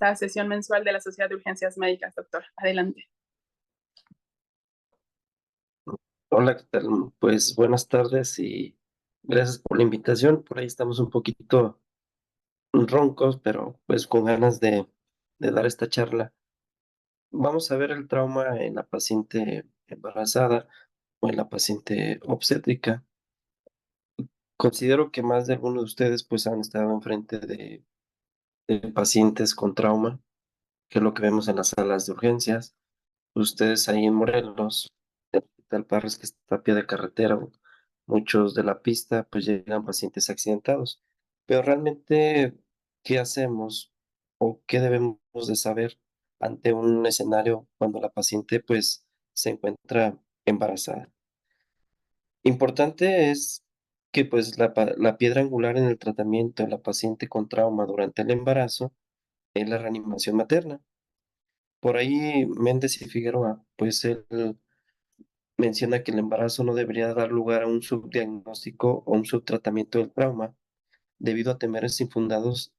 esta sesión mensual de la Sociedad de Urgencias Médicas, doctor. Adelante. Hola, ¿qué tal? Pues buenas tardes y gracias por la invitación. Por ahí estamos un poquito roncos, pero pues con ganas de dar esta charla. Vamos a ver el trauma en la paciente embarazada o en la paciente obstétrica. Considero que más de algunos de ustedes pues han estado enfrente de pacientes con trauma, que es lo que vemos en las salas de urgencias. Ustedes ahí en Morelos, el Hospital Parras, que está a pie de carretera, muchos de la pista, pues llegan pacientes accidentados. Pero realmente, ¿qué hacemos o qué debemos de saber ante un escenario cuando la paciente pues se encuentra embarazada? Importante es que pues la piedra angular en el tratamiento de la paciente con trauma durante el embarazo es la reanimación materna. Por ahí Méndez y Figueroa, pues él menciona que el embarazo no debería dar lugar a un subdiagnóstico o un subtratamiento del trauma debido a temores infundados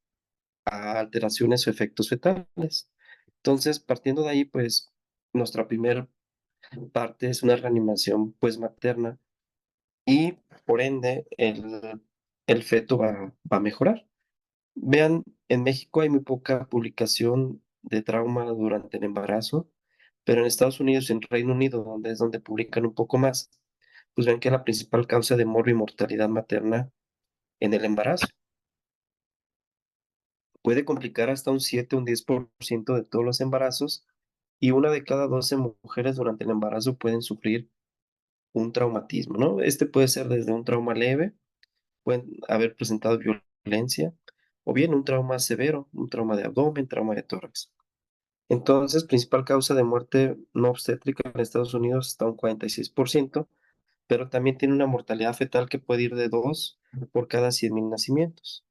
a alteraciones o efectos fetales. Entonces, partiendo de ahí, pues nuestra primera parte es una reanimación pues materna y por ende el feto va a mejorar. Vean, en México hay muy poca publicación de trauma durante el embarazo, pero en Estados Unidos y en Reino Unido, donde es donde publican un poco más, pues ven que es la principal causa de morbo y mortalidad materna en el embarazo. Puede complicar hasta un 7 o un 10% de todos los embarazos y una de cada 12 mujeres durante el embarazo pueden sufrir un traumatismo, ¿no? Este puede ser desde un trauma leve, pueden haber presentado violencia, o bien un trauma severo, un trauma de abdomen, trauma de tórax. Entonces, principal causa de muerte no obstétrica en Estados Unidos está un 46%, pero también tiene una mortalidad fetal que puede ir de 2 por cada 100,000 nacimientos.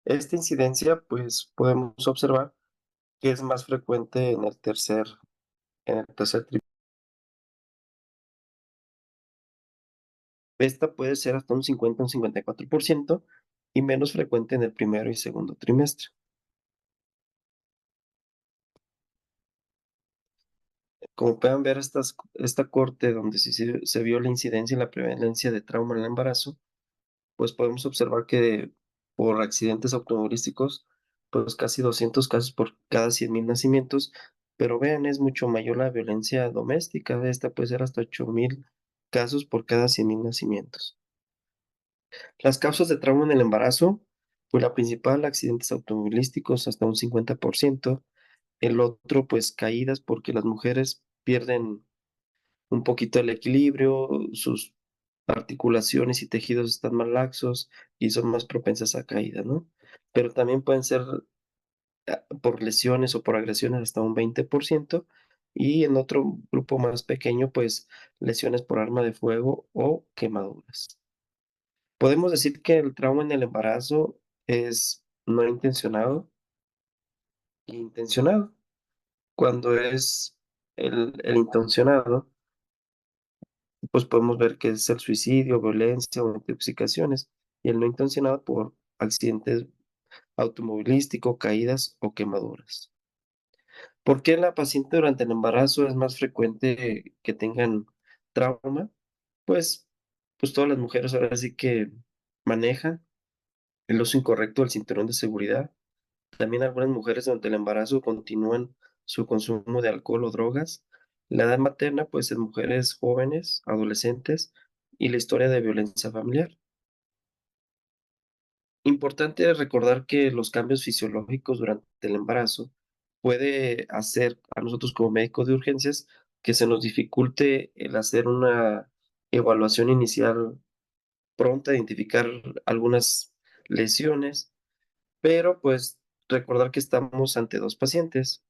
Esta incidencia, pues podemos observar que es más frecuente en el tercer trimestre. Esta puede ser hasta un 50 o un 54% y menos frecuente en el primero y segundo trimestre. Como pueden ver, esta corte donde se vio la incidencia y la prevalencia de trauma en el embarazo, pues podemos observar que por accidentes automovilísticos, pues casi 200 casos por cada 100,000 nacimientos, pero vean, es mucho mayor la violencia doméstica, esta puede ser hasta 8,000 casos por cada 100,000 nacimientos. Las causas de trauma en el embarazo, pues la principal, accidentes automovilísticos hasta un 50%, el otro, pues caídas porque las mujeres pierden un poquito el equilibrio, sus articulaciones y tejidos están más laxos y son más propensas a caída, ¿no? Pero también pueden ser por lesiones o por agresiones hasta un 20%, y en otro grupo más pequeño, pues lesiones por arma de fuego o quemaduras. Podemos decir que el trauma en el embarazo es no intencionado e intencionado. Cuando es el intencionado, pues podemos ver que es el suicidio, violencia o intoxicaciones, y el no intencionado por accidentes automovilísticos, caídas o quemaduras. ¿Por qué la paciente durante el embarazo es más frecuente que tengan trauma? Pues, pues todas las mujeres ahora sí que manejan el uso incorrecto del cinturón de seguridad. También algunas mujeres durante el embarazo continúan su consumo de alcohol o drogas. La edad materna, pues en mujeres jóvenes, adolescentes y la historia de violencia familiar. Importante recordar que los cambios fisiológicos durante el embarazo puede hacer a nosotros como médicos de urgencias que se nos dificulte el hacer una evaluación inicial pronta, identificar algunas lesiones, pero pues recordar que estamos ante dos pacientes.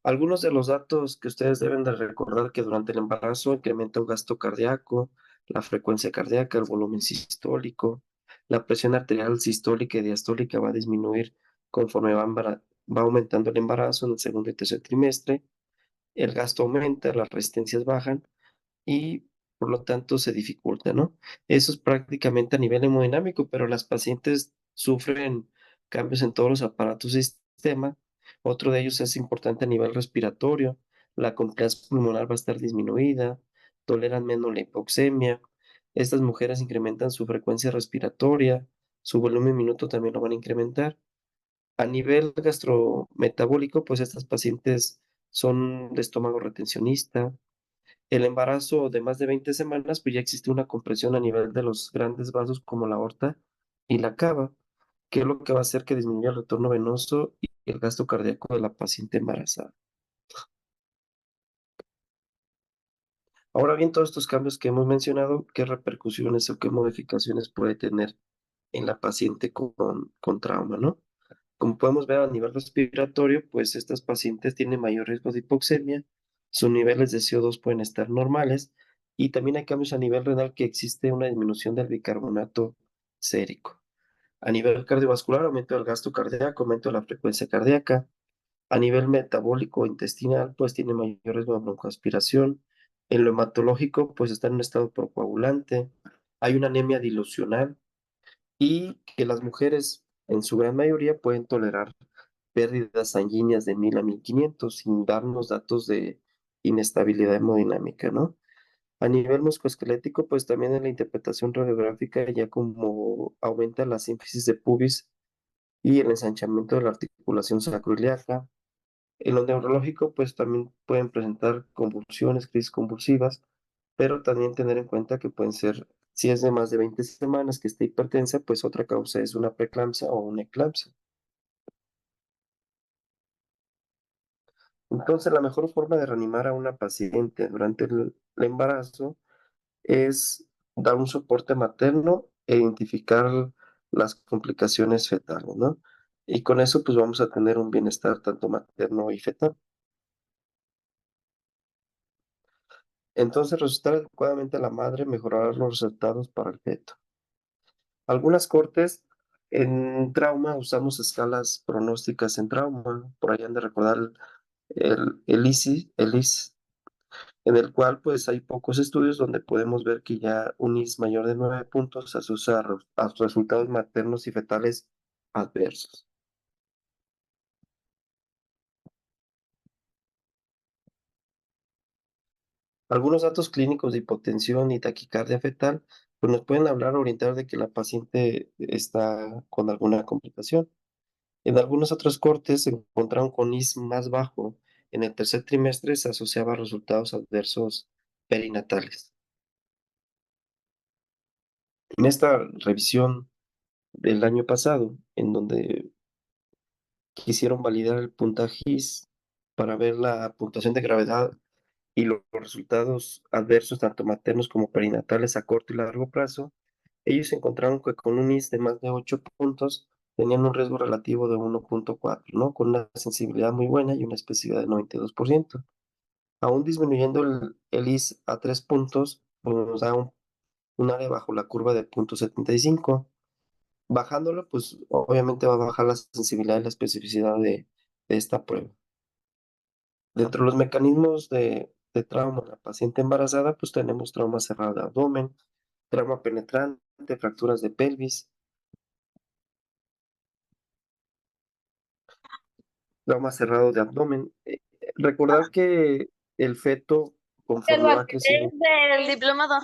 Algunos de los datos que ustedes deben de recordar que durante el embarazo incrementa un gasto cardíaco, la frecuencia cardíaca, el volumen sistólico, la presión arterial sistólica y diastólica va a disminuir conforme va aumentando el embarazo en el segundo y tercer trimestre, el gasto aumenta, las resistencias bajan y por lo tanto se dificulta, ¿no? Eso es prácticamente a nivel hemodinámico, pero las pacientes sufren cambios en todos los aparatos sistema. Otro de ellos es importante a nivel respiratorio. La compliance pulmonar va a estar disminuida, toleran menos la hipoxemia. Estas mujeres incrementan su frecuencia respiratoria, su volumen minuto también lo van a incrementar. A nivel gastrometabólico, pues estas pacientes son de estómago retencionista. El embarazo de más de 20 semanas, pues ya existe una compresión a nivel de los grandes vasos como la aorta y la cava, que es lo que va a hacer que disminuya el retorno venoso y el gasto cardíaco de la paciente embarazada. Ahora bien, todos estos cambios que hemos mencionado, ¿qué repercusiones o qué modificaciones puede tener en la paciente con trauma, ¿no? Como podemos ver a nivel respiratorio, pues estas pacientes tienen mayor riesgo de hipoxemia, sus niveles de CO2 pueden estar normales y también hay cambios a nivel renal que existe una disminución del bicarbonato sérico. A nivel cardiovascular, aumento del gasto cardíaco, aumento de la frecuencia cardíaca. A nivel metabólico intestinal, pues tiene mayor riesgo de broncoaspiración. En lo hematológico, pues está en un estado procoagulante. Hay una anemia dilucional y que las mujeres, en su gran mayoría, pueden tolerar pérdidas sanguíneas de 1000 a 1500 sin darnos datos de inestabilidad hemodinámica, ¿no? A nivel musculoesquelético, pues también en la interpretación radiográfica, ya como aumenta la sínfisis de pubis y el ensanchamiento de la articulación sacroiliaca. En lo neurológico, pues también pueden presentar convulsiones, crisis convulsivas, pero también tener en cuenta que pueden ser, si es de más de 20 semanas que esté hipertensa, pues otra causa es una preeclampsia o una eclampsia. Entonces, la mejor forma de reanimar a una paciente durante el embarazo es dar un soporte materno e identificar las complicaciones fetales, ¿no? Y con eso, pues vamos a tener un bienestar tanto materno y fetal. Entonces, resucitar adecuadamente a la madre mejorará los resultados para el feto. Algunas cortes en trauma usamos escalas pronósticas en trauma, por ahí han de recordar el ISI, en el cual pues hay pocos estudios donde podemos ver que ya un IS mayor de 9 puntos se asocia a resultados maternos y fetales adversos. Algunos datos clínicos de hipotensión y taquicardia fetal pues nos pueden hablar o orientar de que la paciente está con alguna complicación. En algunos otros cortes se encontraron con IS más bajo. En el tercer trimestre se asociaba a resultados adversos perinatales. En esta revisión del año pasado, en donde quisieron validar el puntaje IS para ver la puntuación de gravedad y los resultados adversos, tanto maternos como perinatales a corto y largo plazo, ellos encontraron que con un IS de más de 8 puntos tenían un riesgo relativo de 1.4, ¿no? Con una sensibilidad muy buena y una especificidad de 92%. Aún disminuyendo el IS a 3 puntos, pues nos da un área bajo la curva de 0.75. Bajándolo, pues obviamente va a bajar la sensibilidad y la especificidad de esta prueba. Dentro de los mecanismos de trauma en la paciente embarazada, pues tenemos trauma cerrado de abdomen, trauma penetrante, fracturas de pelvis, trauma cerrado de abdomen. Recordar que el feto, conforme va creciendo, Del diplomado.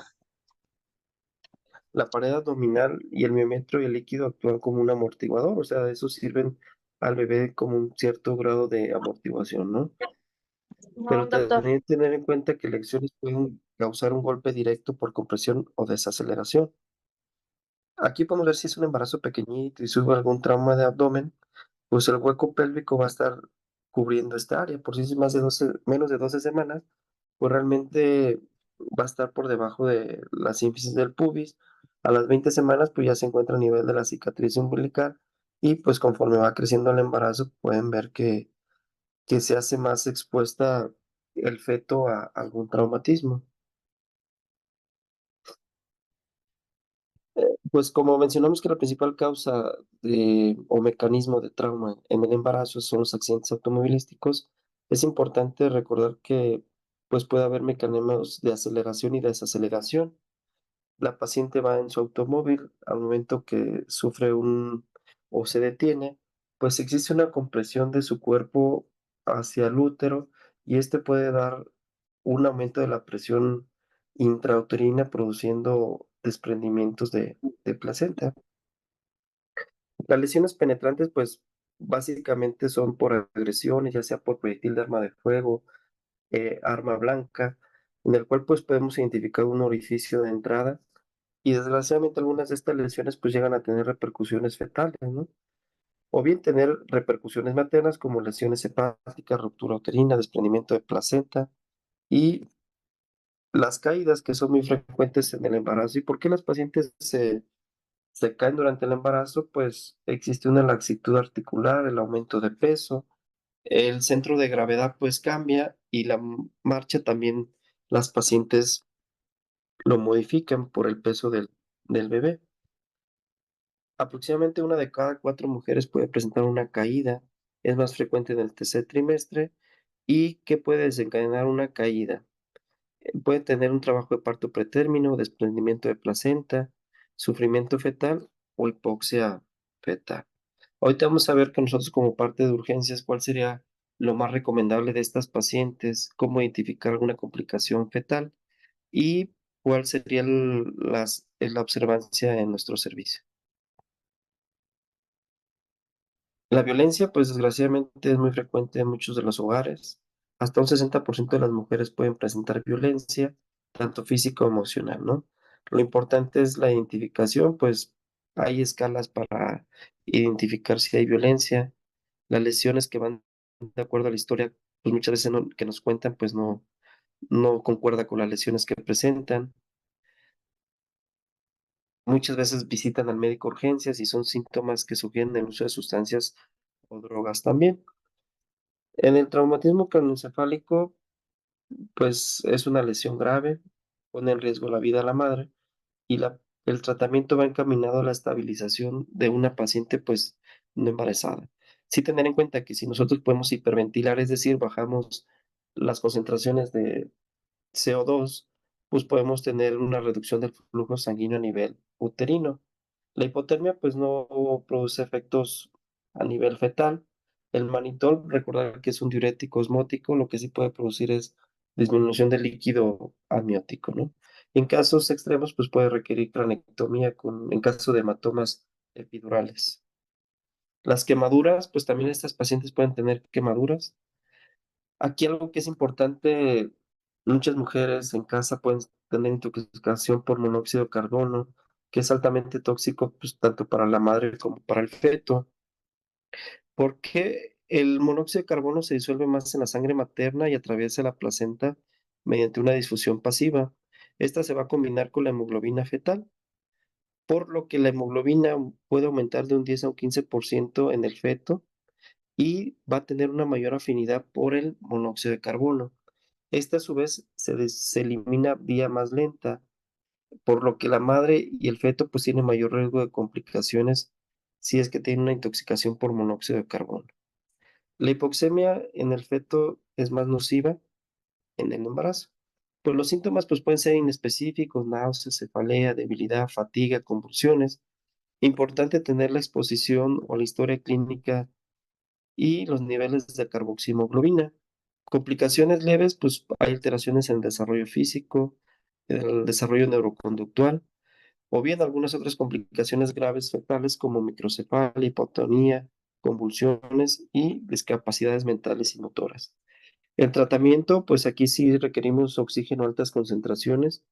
la pared abdominal y el miometro y el líquido actúan como un amortiguador, o sea, eso sirven al bebé como un cierto grado de amortiguación, ¿no? No, Pero doctor. también tener en cuenta que lesiones pueden causar un golpe directo por compresión o desaceleración. Aquí podemos ver si es un embarazo pequeñito y sube algún trauma de abdomen, pues el hueco pélvico va a estar cubriendo esta área. Por si es más de 12, menos de 12 semanas, pues realmente va a estar por debajo de la sínfisis del pubis. A las 20 semanas, pues ya se encuentra a nivel de la cicatriz umbilical y pues conforme va creciendo el embarazo, pueden ver que se hace más expuesta el feto a algún traumatismo. Pues como mencionamos que la principal causa o mecanismo de trauma en el embarazo son los accidentes automovilísticos, es importante recordar que pues puede haber mecanismos de aceleración y desaceleración. La paciente va en su automóvil al momento que sufre o se detiene, Pues existe una compresión de su cuerpo hacia el útero y este puede dar un aumento de la presión intrauterina produciendo desprendimientos de placenta. Las lesiones penetrantes, pues básicamente son por agresiones, ya sea por proyectil de arma de fuego, arma blanca, en el cual pues podemos identificar un orificio de entrada y desgraciadamente algunas de estas lesiones pues llegan a tener repercusiones fetales, ¿no? O bien tener repercusiones maternas como lesiones hepáticas, ruptura uterina, desprendimiento de placenta y las caídas que son muy frecuentes en el embarazo. ¿Y por qué las pacientes se caen durante el embarazo? Pues existe una laxitud articular, el aumento de peso, el centro de gravedad pues cambia y la marcha también las pacientes lo modifican por el peso del bebé. Aproximadamente una de cada 4 mujeres puede presentar una caída, es más frecuente en el tercer trimestre y que puede desencadenar una caída. Puede tener un trabajo de parto pretérmino, desprendimiento de placenta, sufrimiento fetal o hipoxia fetal. Ahorita vamos a ver que nosotros como parte de urgencias, cuál sería lo más recomendable de estas pacientes, cómo identificar alguna complicación fetal y cuál sería la observancia en nuestro servicio. La violencia, pues desgraciadamente es muy frecuente en muchos de los hogares. Hasta un 60% de las mujeres pueden presentar violencia, tanto física o emocional, ¿no? Lo importante es la identificación, pues hay escalas para identificar si hay violencia. Las lesiones que van de acuerdo a la historia, pues muchas veces que nos cuentan, pues no concuerda con las lesiones que presentan. Muchas veces visitan al médico urgencias y son síntomas que sugieren el uso de sustancias o drogas también. En el traumatismo craneoencefálico, pues es una lesión grave, pone en riesgo la vida de la madre y el tratamiento va encaminado a la estabilización de una paciente pues no embarazada. Sí tener en cuenta que si nosotros podemos hiperventilar, es decir, bajamos las concentraciones de CO2, pues podemos tener una reducción del flujo sanguíneo a nivel uterino. La hipotermia pues no produce efectos a nivel fetal. El manitol, recordar que es un diurético osmótico, lo que sí puede producir es disminución del líquido amniótico, ¿no? En casos extremos pues puede requerir cranectomía en caso de hematomas epidurales. Las quemaduras, pues también estas pacientes pueden tener quemaduras. Aquí algo que es importante, muchas mujeres en casa pueden tener intoxicación por monóxido de carbono, que es altamente tóxico, pues, tanto para la madre como para el feto, porque el monóxido de carbono se disuelve más en la sangre materna y atraviesa la placenta mediante una difusión pasiva. Esta se va a combinar con la hemoglobina fetal, por lo que la hemoglobina puede aumentar de un 10 a un 15% en el feto y va a tener una mayor afinidad por el monóxido de carbono. Esta a su vez se elimina vía más lenta, por lo que la madre y el feto pues tienen mayor riesgo de complicaciones si es que tienen una intoxicación por monóxido de carbono. La hipoxemia en el feto es más nociva en el embarazo. Pues los síntomas pues pueden ser inespecíficos, náuseas, cefalea, debilidad, fatiga, convulsiones. Importante tener la exposición o la historia clínica y los niveles de carboximoglobina. Complicaciones leves, pues hay alteraciones en el desarrollo físico, en el desarrollo neuroconductual, o bien algunas otras complicaciones graves fetales como microcefalia, hipotonía, convulsiones y discapacidades mentales y motoras. El tratamiento, pues aquí sí requerimos oxígeno a altas concentraciones.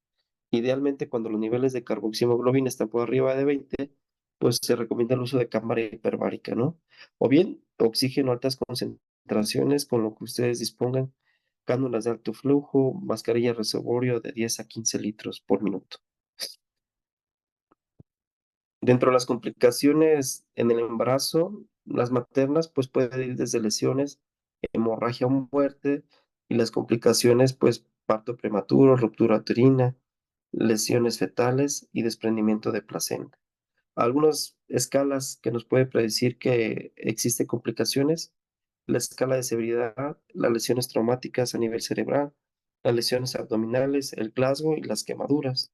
Idealmente, cuando los niveles de carboximoglobina están por arriba de 20, pues se recomienda el uso de cámara hiperbárica, ¿no? O bien oxígeno a altas concentraciones con lo que ustedes dispongan, cánulas de alto flujo, mascarilla reservorio de 10 a 15 litros por minuto. Dentro de las complicaciones en el embarazo, las maternas, pues pueden ir desde lesiones, hemorragia o muerte, y las complicaciones, pues parto prematuro, ruptura uterina, lesiones fetales y desprendimiento de placenta. Algunas escalas que nos puede predecir que existen complicaciones, la escala de severidad, las lesiones traumáticas a nivel cerebral, las lesiones abdominales, el Glasgow y las quemaduras.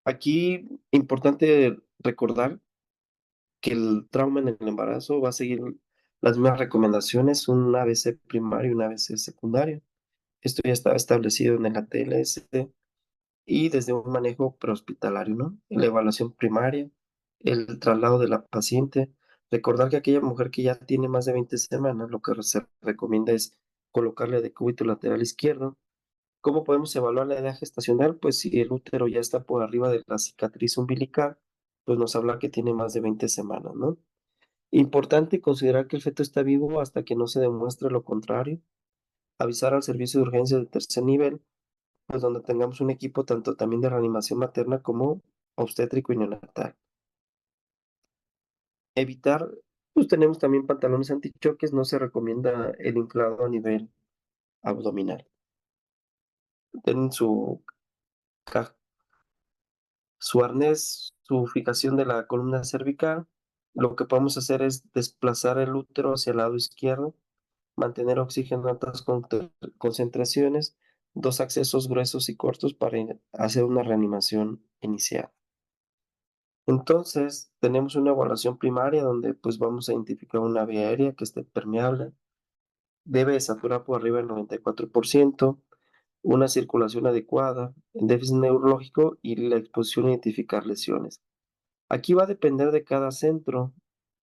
Aquí, importante recordar que el trauma en el embarazo va a seguir las mismas recomendaciones, un ABC primario y un ABC secundario. Esto ya está establecido en el ATLS y desde un manejo prehospitalario, ¿no? La evaluación primaria, el traslado de la paciente. Recordar que aquella mujer que ya tiene más de 20 semanas, lo que se recomienda es colocarle decúbito lateral izquierdo. ¿Cómo podemos evaluar la edad gestacional? Pues si el útero ya está por arriba de la cicatriz umbilical, pues nos habla que tiene más de 20 semanas, ¿no? Importante considerar que el feto está vivo hasta que no se demuestre lo contrario. Avisar al servicio de urgencia de tercer nivel, pues donde tengamos un equipo tanto también de reanimación materna como obstétrico y neonatal. Evitar, pues tenemos también pantalones antichoques, no se recomienda el inflado a nivel abdominal. Tienen ca- su arnés, su fijación de la columna cervical. Lo que podemos hacer es desplazar el útero hacia el lado izquierdo, mantener oxígeno en altas concentraciones, dos accesos gruesos y cortos para hacer una reanimación inicial. Entonces, tenemos una evaluación primaria donde pues vamos a identificar una vía aérea que esté permeable, debe saturar por arriba del 94%, una circulación adecuada, el déficit neurológico y la exposición a identificar lesiones. Aquí va a depender de cada centro.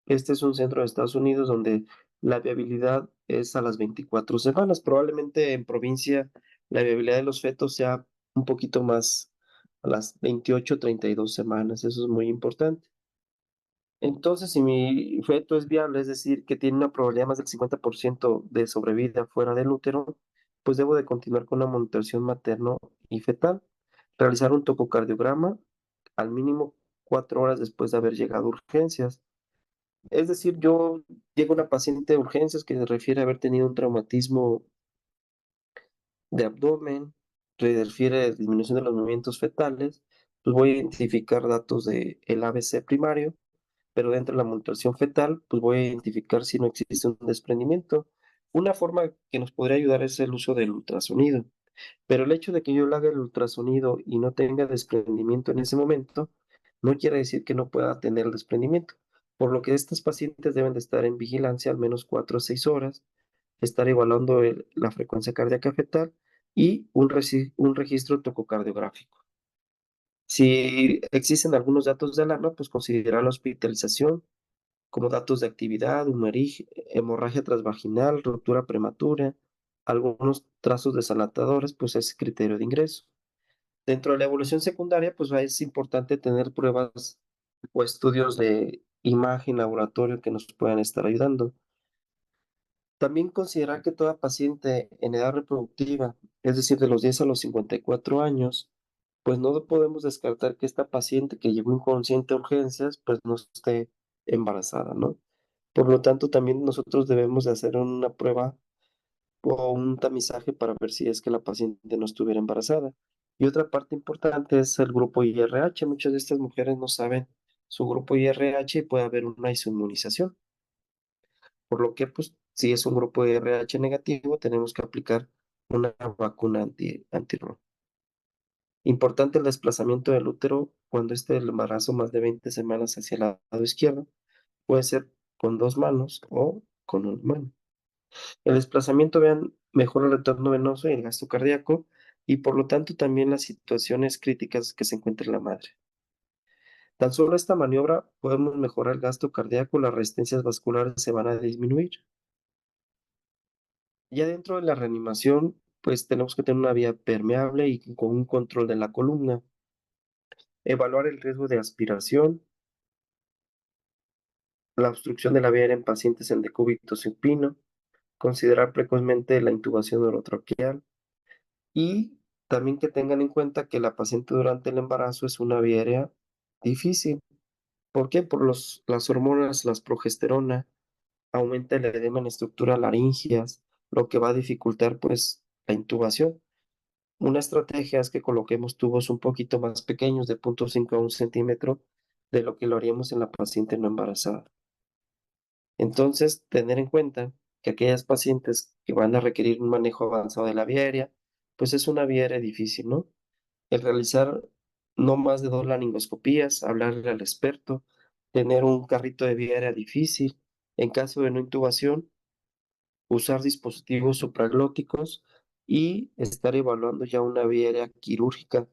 Este es un centro de Estados Unidos donde la viabilidad es a las 24 semanas. Probablemente en provincia la viabilidad de los fetos sea un poquito más a las 28, 32 semanas. Eso es muy importante. Entonces, si mi feto es viable, es decir, que tiene una probabilidad más del 50% de sobrevida fuera del útero, pues debo de continuar con una monitorización materno y fetal, realizar un tococardiograma al mínimo 4 horas después de haber llegado a urgencias. Es decir, yo llego a una paciente de urgencias que se refiere a haber tenido un traumatismo de abdomen, refiere a disminución de los movimientos fetales, pues voy a identificar datos del ABC primario, pero dentro de la monitorización fetal, pues voy a identificar si no existe un desprendimiento. Una forma que nos podría ayudar es el uso del ultrasonido, pero el hecho de que yo le haga el ultrasonido y no tenga desprendimiento en ese momento, no quiere decir que no pueda tener el desprendimiento, por lo que estas pacientes deben de estar en vigilancia al menos 4 o 6 horas, estar evaluando la frecuencia cardíaca fetal y un registro tococardiográfico. Si existen algunos datos de alarma, pues considerar la hospitalización como datos de actividad, hemorragia transvaginal, ruptura prematura, algunos trazos desalatadores, pues es criterio de ingreso. Dentro de la evolución secundaria, pues es importante tener pruebas o estudios de imagen laboratorio que nos puedan estar ayudando. También considerar que toda paciente en edad reproductiva, es decir, de los 10 a los 54 años, pues no podemos descartar que esta paciente que llegó inconsciente a urgencias, pues no esté embarazada, ¿no? Por lo tanto, también nosotros debemos de hacer una prueba o un tamizaje para ver si es que la paciente no estuviera embarazada. Y otra parte importante es el grupo IRH. Muchas de estas mujeres no saben su grupo IRH y puede haber una inmunización. Por lo que, pues, si es un grupo IRH negativo, tenemos que aplicar una vacuna anti-RO. Importante el desplazamiento del útero cuando esté el embarazo más de 20 semanas hacia el lado izquierdo. Puede ser con dos manos o con una mano. El desplazamiento, vean, mejora el retorno venoso y el gasto cardíaco y por lo tanto también las situaciones críticas que se encuentre la madre. Tan solo esta maniobra podemos mejorar el gasto cardíaco, las resistencias vasculares se van a disminuir. Ya dentro de la reanimación, pues tenemos que tener una vía permeable y con un control de la columna. Evaluar el riesgo de aspiración, la obstrucción de la vía aérea en pacientes en decúbito supino, considerar precozmente la intubación orotraqueal y también que tengan en cuenta que la paciente durante el embarazo es una vía aérea difícil. ¿Por qué? Por las hormonas, las progesterona, aumenta el edema en estructuras laringeas, lo que va a dificultar pues la intubación. Una estrategia es que coloquemos tubos un poquito más pequeños, de 0.5 a 1 centímetro, de lo que lo haríamos en la paciente no embarazada. Entonces, tener en cuenta que aquellas pacientes que van a requerir un manejo avanzado de la vía aérea, pues es una vía aérea difícil, ¿no? El realizar no más de 2 laringoscopías, hablarle al experto, tener un carrito de vía aérea difícil. En caso de no intubación, usar dispositivos supraglóticos y estar evaluando ya una vía aérea quirúrgica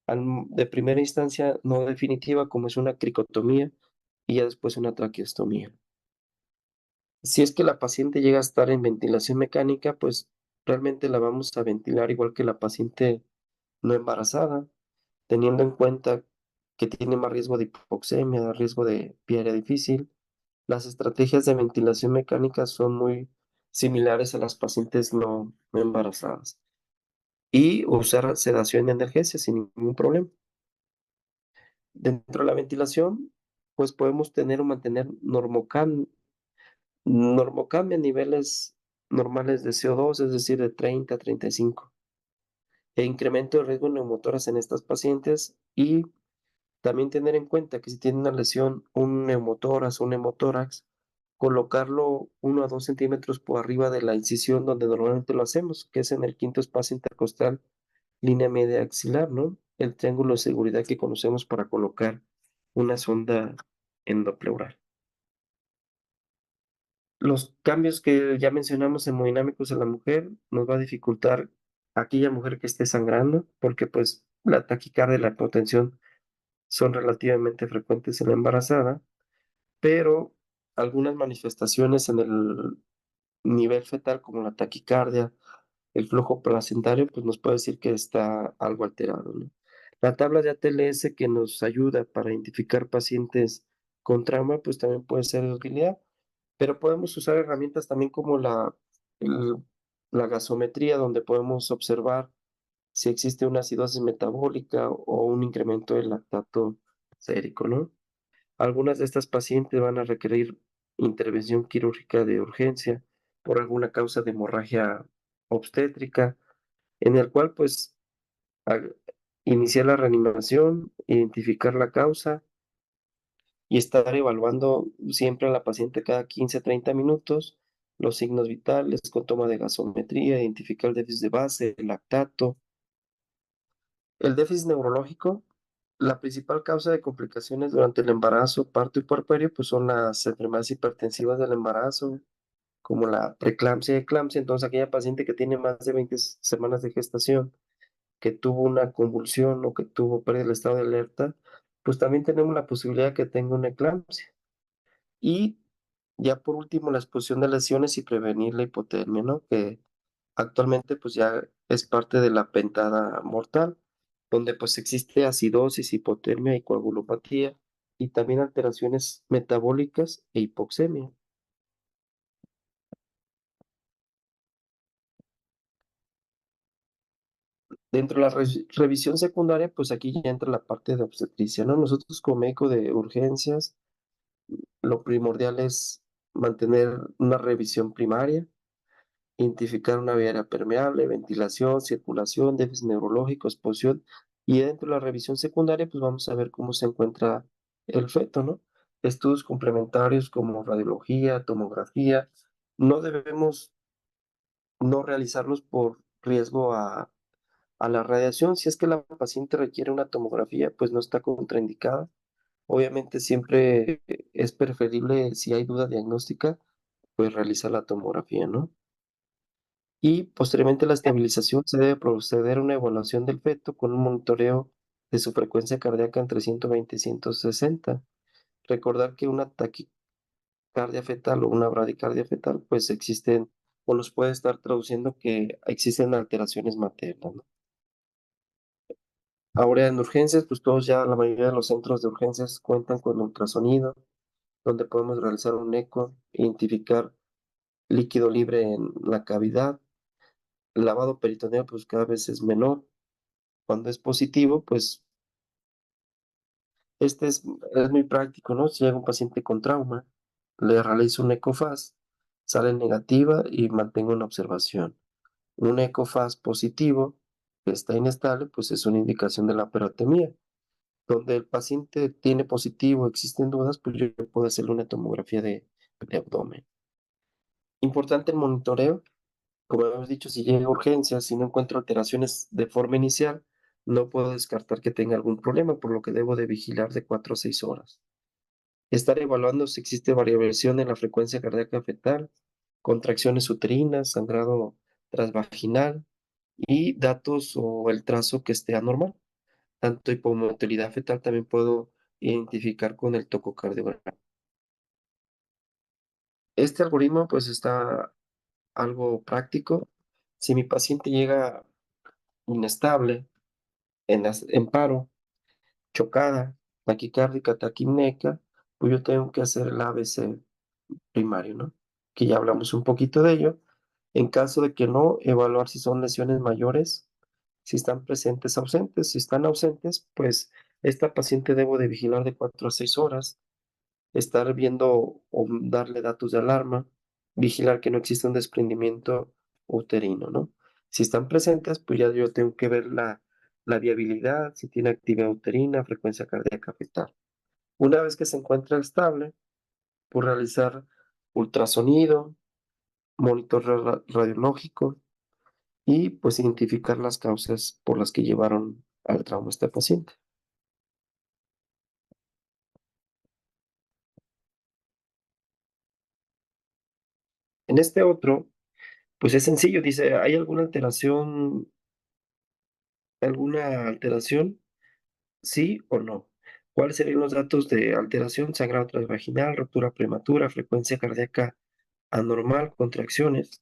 de primera instancia no definitiva, como es una cricotomía y ya después una traqueostomía. Si es que la paciente llega a estar en ventilación mecánica, pues realmente la vamos a ventilar igual que la paciente no embarazada, teniendo en cuenta que tiene más riesgo de hipoxemia, riesgo de vía aérea difícil. Las estrategias de ventilación mecánica son muy similares a las pacientes no embarazadas. Y usar sedación y analgesia sin ningún problema. Dentro de la ventilación, pues podemos tener o mantener normocambio a niveles normales de CO2, es decir, de 30 a 35, e incremento de riesgo de neumotoras en estas pacientes y también tener en cuenta que si tiene una lesión, un neumotórax o un hemotórax, colocarlo 1 a 2 centímetros por arriba de la incisión donde normalmente lo hacemos, que es en el quinto espacio intercostal, línea media axilar, ¿no? El triángulo de seguridad que conocemos para colocar una sonda endopleural. Los cambios que ya mencionamos hemodinámicos en la mujer nos va a dificultar aquella mujer que esté sangrando, porque pues la taquicardia y la hipotensión son relativamente frecuentes en la embarazada, pero algunas manifestaciones en el nivel fetal, como la taquicardia, el flujo placentario, pues nos puede decir que está algo alterado, ¿no? La tabla de ATLS que nos ayuda para identificar pacientes con trauma, pues también puede ser de utilidad, pero podemos usar herramientas también como el- la gasometría, donde podemos observar si existe una acidosis metabólica o un incremento del lactato sérico, ¿no? Algunas de estas pacientes van a requerir intervención quirúrgica de urgencia por alguna causa de hemorragia obstétrica, en el cual pues a- iniciar la reanimación, identificar la causa y estar evaluando siempre a la paciente cada 15 a 30 minutos los signos vitales con toma de gasometría, identificar el déficit de base, el lactato. El déficit neurológico, la principal causa de complicaciones durante el embarazo, parto y puerperio, pues son las enfermedades hipertensivas del embarazo, como la preeclampsia y eclampsia. Entonces, aquella paciente que tiene más de 20 semanas de gestación, que tuvo una convulsión o que tuvo pérdida del estado de alerta, pues también tenemos la posibilidad que tenga una eclampsia. Y ya por último, la exposición de lesiones y prevenir la hipotermia, ¿no? Que actualmente pues ya es parte de la pentada mortal, donde pues existe acidosis, hipotermia y coagulopatía, y también alteraciones metabólicas e hipoxemia. Dentro de la revisión secundaria, pues aquí ya entra la parte de obstetricia, ¿no? Nosotros como médico de urgencias, lo primordial es mantener una revisión primaria, identificar una vía aérea permeable, ventilación, circulación, déficit neurológico, exposición, y dentro de la revisión secundaria, pues vamos a ver cómo se encuentra el feto, ¿no? Estudios complementarios como radiología, tomografía, no debemos no realizarlos por riesgo a la radiación. Si es que la paciente requiere una tomografía, pues no está contraindicada. Obviamente siempre es preferible, si hay duda diagnóstica, pues realizar la tomografía, ¿no? Y posteriormente a la estabilización se debe proceder a una evaluación del feto con un monitoreo de su frecuencia cardíaca entre 120 y 160. Recordar que una taquicardia fetal o una bradicardia fetal, pues existen o nos puede estar traduciendo que existen alteraciones maternas, ¿no? Ahora en urgencias, pues todos ya, la mayoría de los centros de urgencias cuentan con ultrasonido, donde podemos realizar un eco, identificar líquido libre en la cavidad. El lavado peritoneal, pues cada vez es menor. Cuando es positivo, pues este es muy práctico, ¿no? Si llega un paciente con trauma, le realizo un ecofaz, sale negativa y mantengo una observación. Un ecofaz positivo, que está inestable, pues es una indicación de la perotomía. Donde el paciente tiene positivo, existen dudas, pues yo puedo hacerle una tomografía de abdomen. Importante el monitoreo, como hemos dicho, si llega a urgencias, si no encuentro alteraciones de forma inicial, no puedo descartar que tenga algún problema, por lo que debo de vigilar de 4 a 6 horas. Estar evaluando si existe variación en la frecuencia cardíaca fetal, contracciones uterinas, sangrado transvaginal y datos o el trazo que esté anormal. Tanto hipomotilidad fetal también puedo identificar con el tococardiograma. Este algoritmo pues está algo práctico. Si mi paciente llega inestable, en paro, chocada, taquicárdica, taquimneca, pues yo tengo que hacer el ABC primario, ¿no? Que ya hablamos un poquito de ello. En caso de que no, evaluar si son lesiones mayores, si están presentes, ausentes. Si están ausentes, pues esta paciente debo de vigilar de 4 a 6 horas, estar viendo o darle datos de alarma, vigilar que no exista un desprendimiento uterino, ¿no? Si están presentes, pues ya yo tengo que ver la viabilidad, si tiene actividad uterina, frecuencia cardíaca fetal. Una vez que se encuentra estable, por realizar ultrasonido, monitor radiológico y pues identificar las causas por las que llevaron al trauma a este paciente. En este otro, pues es sencillo, dice, ¿hay alguna alteración? ¿Sí o no? ¿Cuáles serían los datos de alteración? Sangrado transvaginal, ruptura prematura, frecuencia cardíaca anormal, contracciones.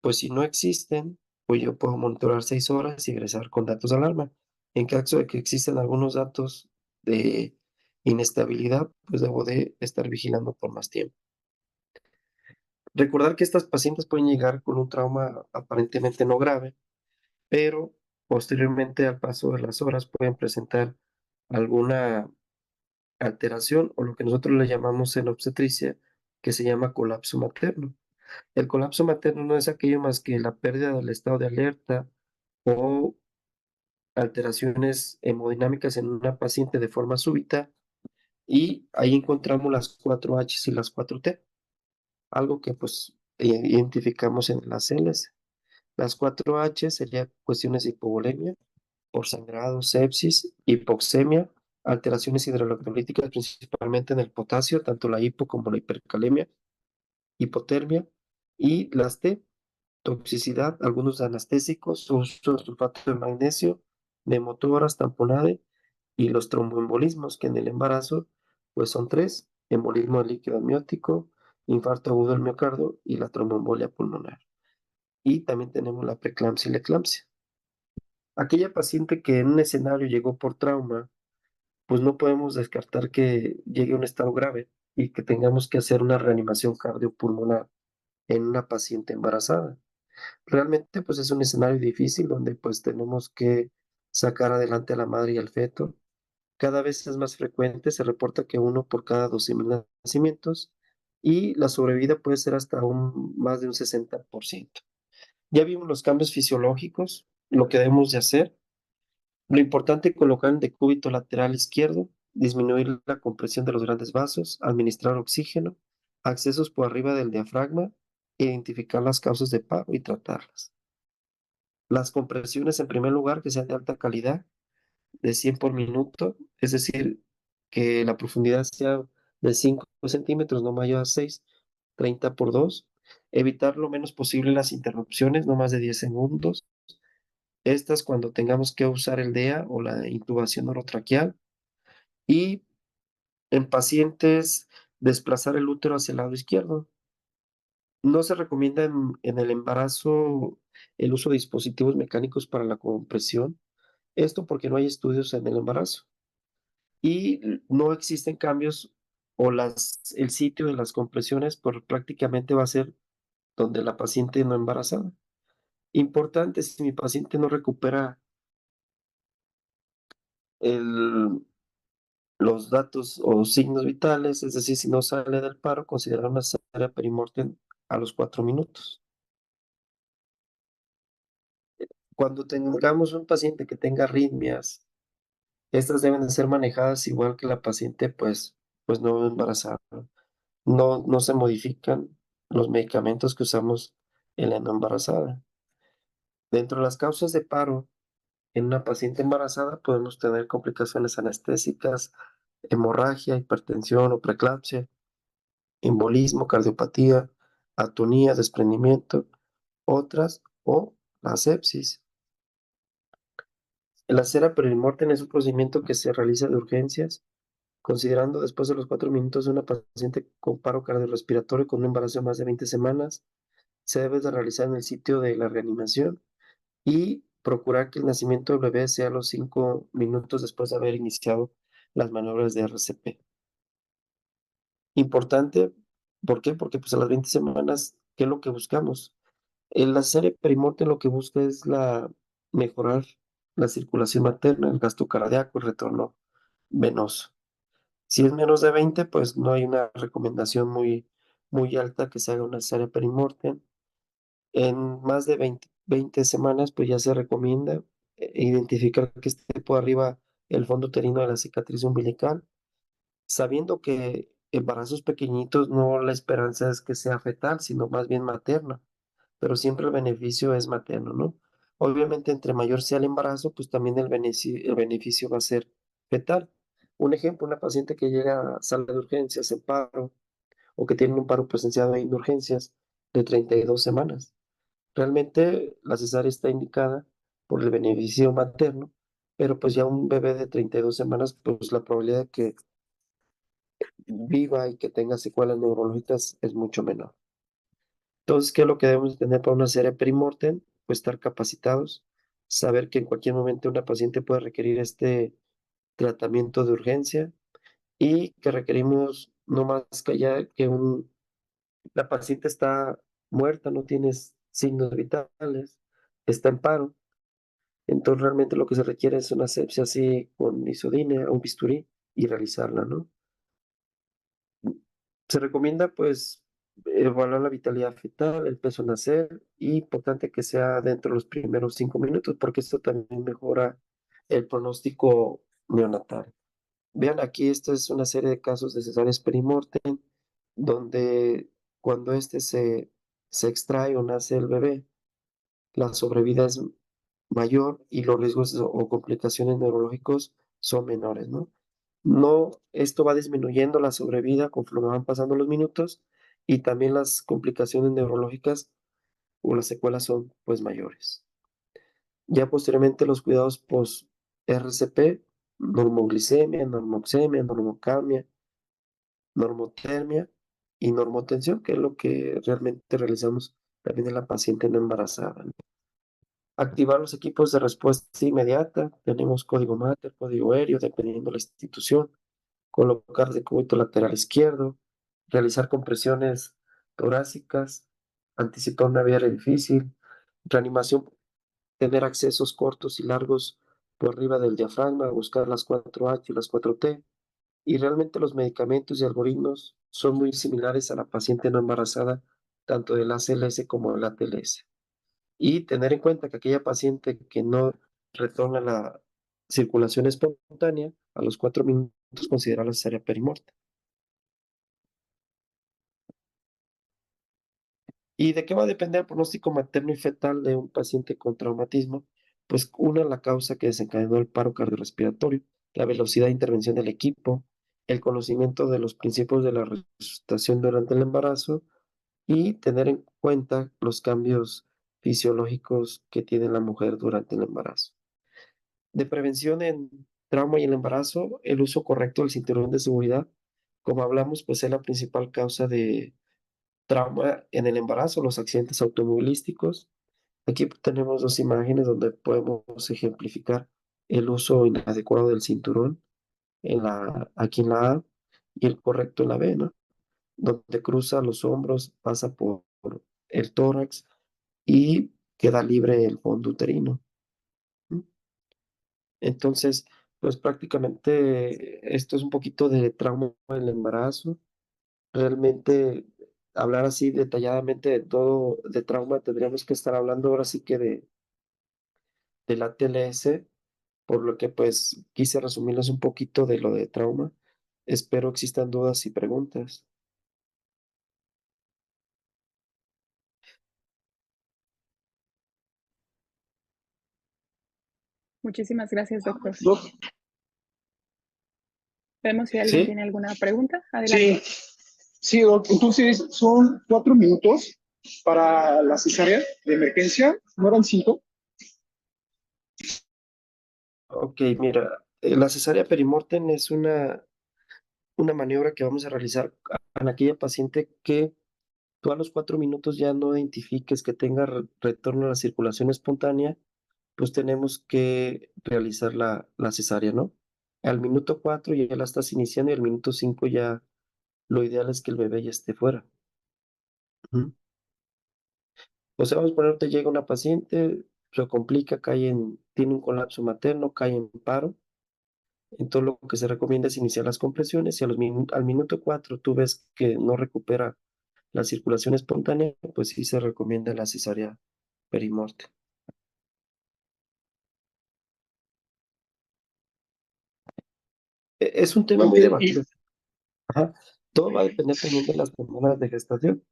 Pues si no existen, pues yo puedo monitorar 6 horas y ingresar con datos de alarma. En caso de que existan algunos datos de inestabilidad, pues debo de estar vigilando por más tiempo. Recordar que estas pacientes pueden llegar con un trauma aparentemente no grave, pero posteriormente al paso de las horas pueden presentar alguna alteración o lo que nosotros le llamamos en obstetricia, que se llama colapso materno. El colapso materno no es aquello más que la pérdida del estado de alerta o alteraciones hemodinámicas en una paciente de forma súbita, y ahí encontramos las 4 H y las 4 T, algo que pues identificamos en las Ls. Las 4 H serían cuestiones de hipovolemia, por sangrado, sepsis, hipoxemia, alteraciones hidroelectrolíticas principalmente en el potasio, tanto la hipo como la hipercalemia, hipotermia, y las T, toxicidad, algunos anestésicos, uso de sulfato de magnesio, nemotóras, tamponade y los tromboembolismos, que en el embarazo pues son 3: embolismo del líquido amniótico, infarto agudo del miocardio y la tromboembolia pulmonar. Y también tenemos la preeclampsia y la eclampsia. Aquella paciente que en un escenario llegó por trauma, pues no podemos descartar que llegue a un estado grave y que tengamos que hacer una reanimación cardiopulmonar en una paciente embarazada. Realmente, pues es un escenario difícil donde pues tenemos que sacar adelante a la madre y al feto. Cada vez es más frecuente, se reporta que uno por cada 12,000 nacimientos, y la sobrevida puede ser hasta más de un 60%. Ya vimos los cambios fisiológicos, lo que debemos de hacer. Lo importante es colocar el decúbito lateral izquierdo, disminuir la compresión de los grandes vasos, administrar oxígeno, accesos por arriba del diafragma, identificar las causas de paro y tratarlas. Las compresiones, en primer lugar, que sean de alta calidad, de 100 por minuto, es decir, que la profundidad sea de 5 centímetros, no mayor a 6, 30 por 2. Evitar lo menos posible las interrupciones, no más de 10 segundos. Estas cuando tengamos que usar el DEA o la intubación orotraqueal. Y en pacientes, desplazar el útero hacia el lado izquierdo. No se recomienda en el embarazo el uso de dispositivos mecánicos para la compresión. Esto porque no hay estudios en el embarazo y no existen cambios, o el sitio de las compresiones pues prácticamente va a ser donde la paciente no embarazada. Importante, si mi paciente no recupera el, los datos o signos vitales, es decir, si no sale del paro, considerar una cesárea perimortem a los 4 minutos. Cuando tengamos un paciente que tenga arritmias, estas deben de ser manejadas igual que la paciente, pues no embarazada. No se modifican los medicamentos que usamos en la no embarazada. Dentro de las causas de paro, en una paciente embarazada podemos tener complicaciones anestésicas, hemorragia, hipertensión o preeclampsia, embolismo, cardiopatía, atonía, desprendimiento, otras o la sepsis. La cera perimortem es un procedimiento que se realiza de urgencias, considerando después de los 4 minutos de una paciente con paro cardiorrespiratorio con un embarazo de más de 20 semanas, se debe de realizar en el sitio de la reanimación y procurar que el nacimiento del bebé sea a los 5 minutos después de haber iniciado las maniobras de RCP. Importante, ¿por qué? Porque pues a las 20 semanas, ¿qué es lo que buscamos? La cesárea perimortem lo que busca es mejorar la circulación materna, el gasto cardíaco, el retorno venoso. Si es menos de 20, pues no hay una recomendación muy alta que se haga una cesárea perimortem. En más de 20 semanas, pues ya se recomienda identificar que esté por arriba el fondo uterino de la cicatriz umbilical, sabiendo que embarazos pequeñitos no la esperanza es que sea fetal, sino más bien materna, pero siempre el beneficio es materno, ¿no? Obviamente, entre mayor sea el embarazo, pues también el beneficio va a ser fetal. Un ejemplo, una paciente que llega a sala de urgencias en paro o que tiene un paro presenciado en urgencias de 32 semanas. Realmente la cesárea está indicada por el beneficio materno, pero pues ya un bebé de 32 semanas, pues la probabilidad de que viva y que tenga secuelas neurológicas es mucho menor. Entonces, ¿qué es lo que debemos tener para una cesárea perimortem? Pues estar capacitados, saber que en cualquier momento una paciente puede requerir este tratamiento de urgencia y que requerimos no más que allá que la paciente está muerta, no tiene signos vitales, está en paro. Entonces, realmente lo que se requiere es una asepsia así con isodine, un bisturí y realizarla, ¿no? Se recomienda, pues, evaluar la vitalidad fetal, el peso al nacer y importante que sea dentro de los primeros 5 minutos, porque esto también mejora el pronóstico neonatal. Vean, aquí esta es una serie de casos de cesáreas perimortem, donde cuando se extrae o nace el bebé, la sobrevida es mayor y los riesgos o complicaciones neurológicos son menores, ¿no? No, esto va disminuyendo la sobrevida conforme van pasando los minutos y también las complicaciones neurológicas o las secuelas son pues mayores. Ya posteriormente los cuidados post RCP, normoglicemia, normoxemia, normocamia, normotermia y normotensión, que es lo que realmente realizamos también en la paciente no embarazada, ¿no? Activar los equipos de respuesta inmediata. Tenemos código Mater, código aéreo, dependiendo de la institución. Colocar decúbito lateral izquierdo. Realizar compresiones torácicas. Anticipar una vía difícil. Reanimación, tener accesos cortos y largos por arriba del diafragma. Buscar las 4H y las 4T. Y realmente los medicamentos y algoritmos son muy similares a la paciente no embarazada, tanto del ACLS como del ATLS. Y tener en cuenta que aquella paciente que no retorna la circulación espontánea, a los 4 minutos considera la cesárea perimortem. ¿Y de qué va a depender el pronóstico materno y fetal de un paciente con traumatismo? Pues una, la causa que desencadenó el paro cardiorrespiratorio, la velocidad de intervención del equipo, el conocimiento de los principios de la resucitación durante el embarazo y tener en cuenta los cambios fisiológicos que tiene la mujer durante el embarazo. De prevención en trauma y el embarazo, el uso correcto del cinturón de seguridad, como hablamos, pues es la principal causa de trauma en el embarazo, los accidentes automovilísticos. Aquí tenemos dos imágenes donde podemos ejemplificar el uso inadecuado del cinturón aquí en la A y el correcto en la B, ¿no? Donde cruza los hombros, pasa por el tórax y queda libre el fondo uterino. Entonces, pues prácticamente esto es un poquito de trauma en el embarazo. Realmente hablar así detalladamente de todo de trauma, tendríamos que estar hablando ahora sí que de la TLS, por lo que pues quise resumirles un poquito de lo de trauma. Espero existan dudas y preguntas. Muchísimas gracias, doctor. Doc, Vemos si alguien ¿Sí? tiene alguna pregunta. Adelante. sí, Doc. Entonces, son 4 minutos para la cesárea de emergencia. ¿No eran 5? Ok, mira, la cesárea perimortem es una maniobra que vamos a realizar en aquella paciente que tú a los 4 minutos ya no identifiques que tenga retorno a la circulación espontánea, pues tenemos que realizar la cesárea, ¿no? Al minuto 4 ya la estás iniciando y al minuto 5 ya lo ideal es que el bebé ya esté fuera. Ujú. O sea, vamos a poner, te llega una paciente, se complica, tiene un colapso materno, cae en paro. Entonces lo que se recomienda es iniciar las compresiones y al minuto 4 tú ves que no recupera la circulación espontánea, pues sí se recomienda la cesárea perimorte. Es un tema Ok, muy y debatido. Ajá. Todo va a depender también de las semanas de gestación.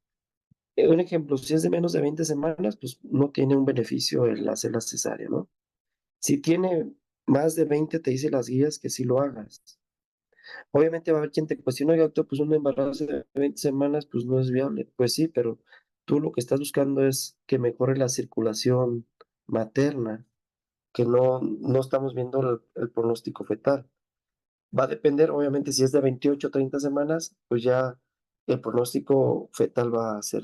Un ejemplo, si es de menos de 20 semanas, pues no tiene un beneficio el hacer la cesárea, ¿no? Si tiene más de 20, te dice las guías que sí lo hagas. Obviamente va a haber quien te cuestione, oiga, doctor, pues un embarazo de 20 semanas, pues no es viable. Pues sí, pero tú lo que estás buscando es que mejore la circulación materna, que no estamos viendo el pronóstico fetal. Va a depender, obviamente, si es de 28 o 30 semanas, pues ya el pronóstico fetal va a ser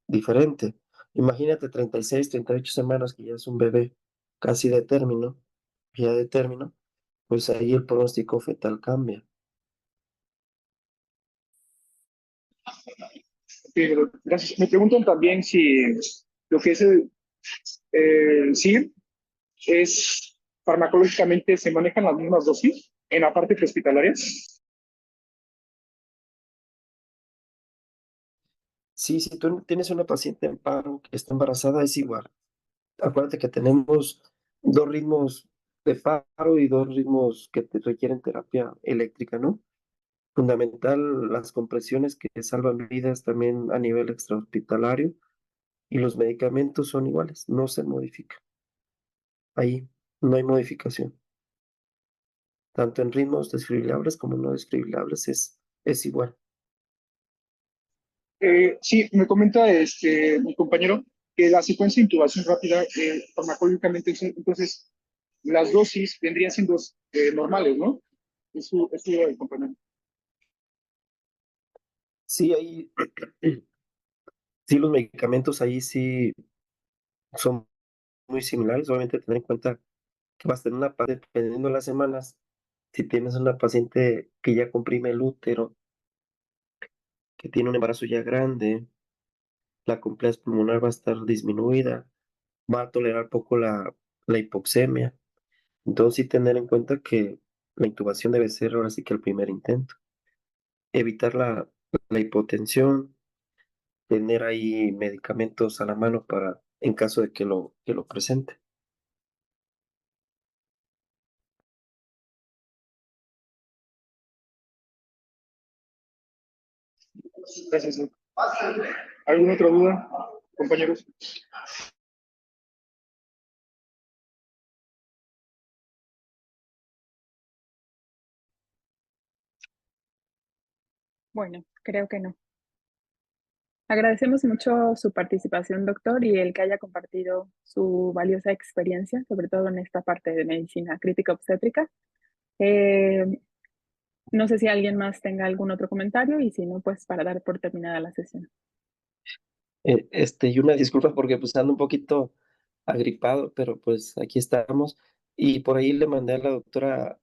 diferente. Imagínate 36, 38 semanas, que ya es un bebé casi de término, ya de término, pues ahí el pronóstico fetal cambia. gracias. Me preguntan también si lo que es el SIR es farmacológicamente, ¿se manejan las mismas dosis en la parte hospitalaria? Sí, si tú tienes una paciente en paro que está embarazada, es igual. Acuérdate que tenemos dos ritmos de paro y dos ritmos que te requieren terapia eléctrica, ¿no? Fundamental las compresiones que salvan vidas también a nivel extrahospitalario y los medicamentos son iguales, no se modifican. Ahí no hay modificación. Tanto en ritmos desfibrilables como no desfibrilables es igual. Sí, me comenta mi compañero que la secuencia de intubación rápida farmacológicamente, entonces las dosis vendrían siendo normales, ¿no? Eso el compañero. Sí, ahí, sí, los medicamentos ahí sí son muy similares. Obviamente tener en cuenta que vas a tener una parte, dependiendo de las semanas, si tienes una paciente que ya comprime el útero, que tiene un embarazo ya grande, la compliance pulmonar va a estar disminuida, va a tolerar poco la hipoxemia. Entonces sí tener en cuenta que la intubación debe ser ahora sí que el primer intento. Evitar la hipotensión, tener ahí medicamentos a la mano para en caso de que lo presente. Gracias, doc. ¿Alguna otra duda, compañeros? Bueno, creo que no. Agradecemos mucho su participación, doctor, y el que haya compartido su valiosa experiencia, sobre todo en esta parte de medicina crítica obstétrica. Eh, no sé si alguien más tenga algún otro comentario y si no, pues para dar por terminada la sesión. Y una disculpa porque pues ando un poquito agripado, pero pues aquí estamos. Y por ahí le mandé a la doctora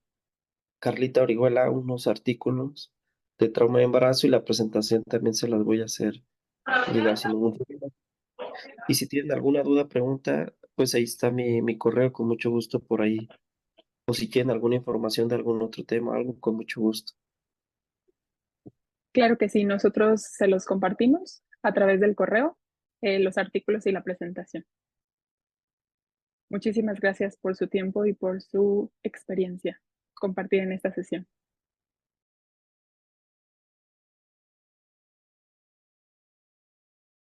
Carlita Orihuela unos artículos de trauma de embarazo y la presentación también se las voy a hacer llegar sin ningún problema. Y si tienen alguna duda, pregunta, pues ahí está mi correo, con mucho gusto por ahí. O si quieren alguna información de algún otro tema, algo con mucho gusto. Claro que sí, nosotros se los compartimos a través del correo, los artículos y la presentación. Muchísimas gracias por su tiempo y por su experiencia compartida en esta sesión.